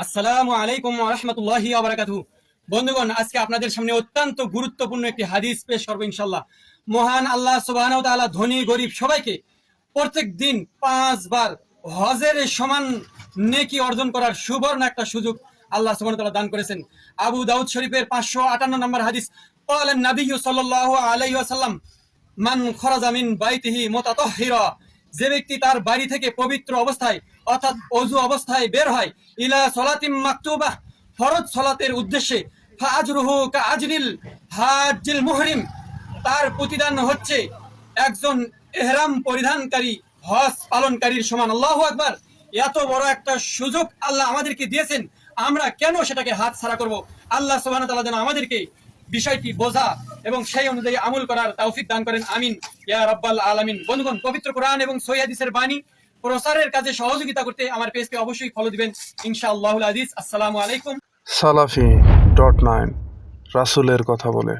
আসসালামু আলাইকুম ওয়া রাহমাতুল্লাহি ওয়া বারাকাতুহু। বন্ধুগণ, আজকে আপনাদের সামনে অত্যন্ত গুরুত্বপূর্ণ একটি হাদিস পেশ করব ইনশাআল্লাহ। মহান আল্লাহ সুবহানাহু ওয়া তাআলা ধনী গরিব সবাইকে প্রত্যেক দিন 5 বার হজের সমান নেকি অর্জন করার সুবর্ণ একটা সুযোগ আল্লাহ সুবহানাহু ওয়া তাআলা দান করেছেন। আবু দাউদ শরীফের 558 নম্বর হাদিস, ক্বালা নবী সাল্লাল্লাহু আলাইহি ওয়াসাল্লাম, মান খরাজা মিন বাইতিহি মুতাতাহহিরা, যে ব্যক্তি তার বাড়ি থেকে পবিত্র অবস্থায় অর্থাৎ ওযু অবস্থায় বের হয়, ইলা সলাতিম মাকতুবা, ফরজ সলাতের উদ্দেশ্যে, ফাজরুহু কাআজরিল হাজ্জিল মুহরিম, তার প্রতিদান হচ্ছে একজন ইহরাম পরিধানকারী হজ পালনকারীর সমান। আল্লাহু আকবার। এত বড় একটা সুযোগ আল্লাহ আমাদেরকে দিয়েছেন, আমরা কেন সেটাকে হাত ছাড়া করব? আল্লাহ সুবহানাহু ওয়া তাআলা যেন আমাদেরকে বিষয়টি বোঝা এবং সেই অনুযায়ী আমল করার তৌফিক দান করেন, আমিন ইয়া রাব্বাল আলামিন। বন্ধুগণ, পবিত্র কোরআন এবং সহিহ হাদিসের বাণী প্রচারের কাজে সহযোগিতা করতে আমার পেজকে অবশ্যই ফলো দিবেন ইনশাআল্লাহুল আজিজ। আসসালামু আলাইকুম। সালাফি.9 রাসূলের কথা বলে।